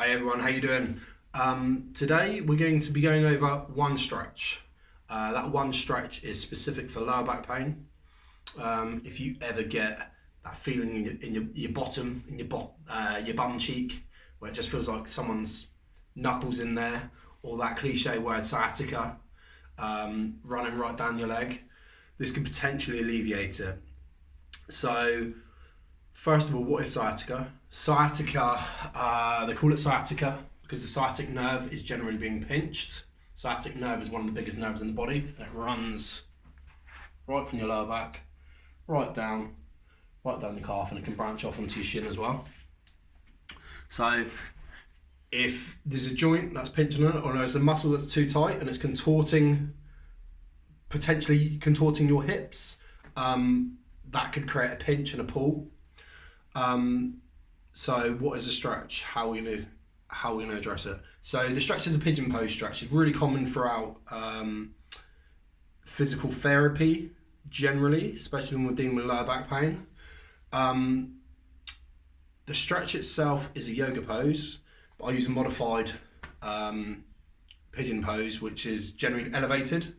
Hey everyone, how you doing? Today we're going to be going over one stretch. That one stretch is specific for lower back pain. If you ever get that feeling in your bottom, in your bum cheek, where it just feels like someone's knuckles in there, or that cliche word sciatica running right down your leg, this could potentially alleviate it. So, first of all, what is sciatica? Sciatica, they call it sciatica because the sciatic nerve is generally being pinched. Sciatic nerve is one of the biggest nerves in the body. It runs right from your lower back, right down your calf, and it can branch off onto your shin as well. So if there's a joint that's pinching it, or there's a muscle that's too tight and it's potentially contorting your hips, that could create a pinch and a pull. So what is a stretch? How are we gonna address it? So the stretch is a pigeon pose stretch. It's really common throughout physical therapy generally, especially when we're dealing with lower back pain. The stretch itself is a yoga pose, but I use a modified pigeon pose, which is generally elevated.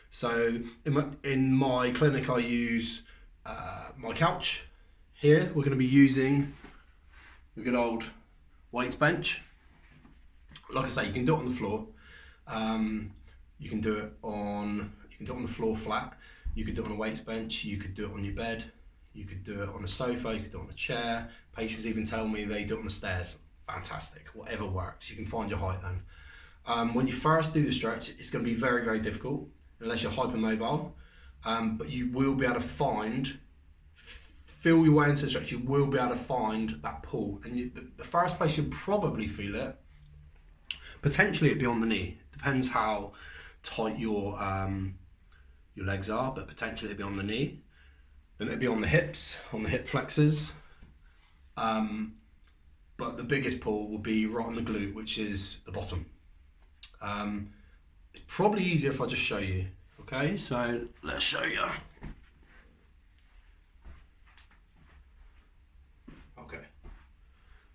So in my clinic, I use my couch. Here we're going to be using a good old weights bench. Like I say, you can do it on the floor. You can do it on the floor flat. You could do it on a weights bench. You could do it on your bed. You could do it on a sofa. You could do it on a chair. Patients even tell me they do it on the stairs. Fantastic. Whatever works. You can find your height then. When you first do the stretch, it's going to be very, very difficult unless you're hypermobile. But you will be able to feel your way into the stretch. You will be able to find that pull. And the first place you'll probably feel it, potentially it'd be on the knee. Depends how tight your legs are, but potentially it'd be on the knee. Then it'd be on the hips, on the hip flexors. But the biggest pull will be right on the glute, which is the bottom. It's probably easier if I just show you. Okay, so let's show you. Okay,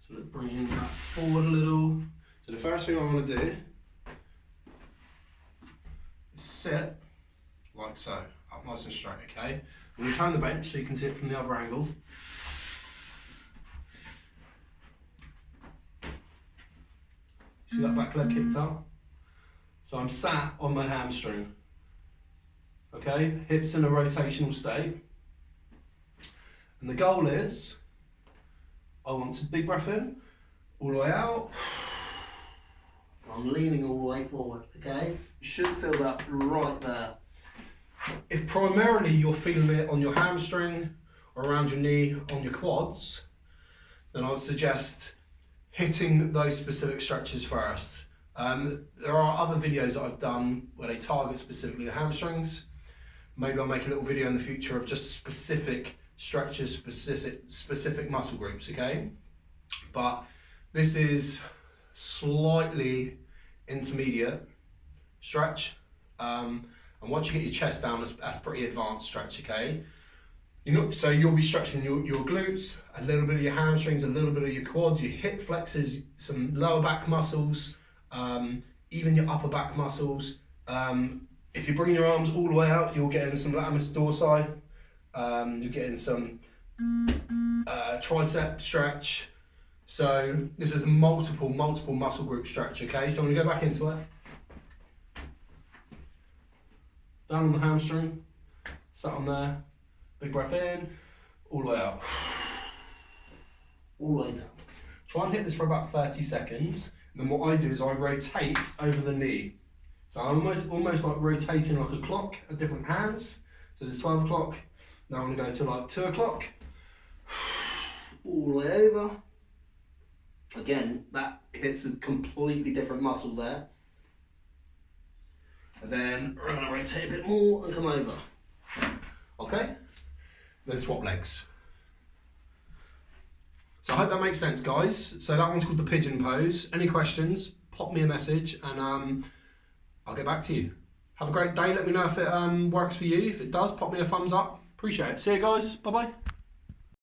so let's bring that forward a little. So the first thing I want to do is sit like so, up nice and straight, okay? I'm going to turn the bench so you can see it from the other angle. See that back leg kicked up? So I'm sat on my hamstring, okay? Hips in a rotational state. And the goal is, I want a big breath in, all the way out. I'm leaning all the way forward, okay? You should feel that right there. If primarily you're feeling it on your hamstring, or around your knee, on your quads, then I would suggest hitting those specific stretches first. There are other videos that I've done where they target specifically the hamstrings. Maybe I'll make a little video in the future of just specific stretches, specific muscle groups, okay? But this is slightly intermediate stretch. And once you get your chest down, that's pretty advanced stretch, okay? So you'll be stretching your glutes, a little bit of your hamstrings, a little bit of your quads, your hip flexors, some lower back muscles, even your upper back muscles. If you're bringing your arms all the way out, you'll get in some latissimus dorsi. You'll get in some tricep stretch. So this is a multiple muscle group stretch, okay? So I'm going to go back into it. Down on the hamstring, sat on there. Big breath in, all the way out. All the way down. Try and hit this for about 30 seconds. And then what I do is I rotate over the knee. So I'm almost like rotating like a clock at different hands. So there's 12 o'clock. Now I'm going to go to like 2 o'clock. All the way over. Again, that hits a completely different muscle there. And then we're going to rotate a bit more and come over. Okay? Then swap legs. So I hope that makes sense, guys. So that one's called the pigeon pose. Any questions, pop me a message and I'll get back to you. Have a great day. Let me know if it works for you. If it does, pop me a thumbs up. Appreciate it. See you guys. Bye-bye.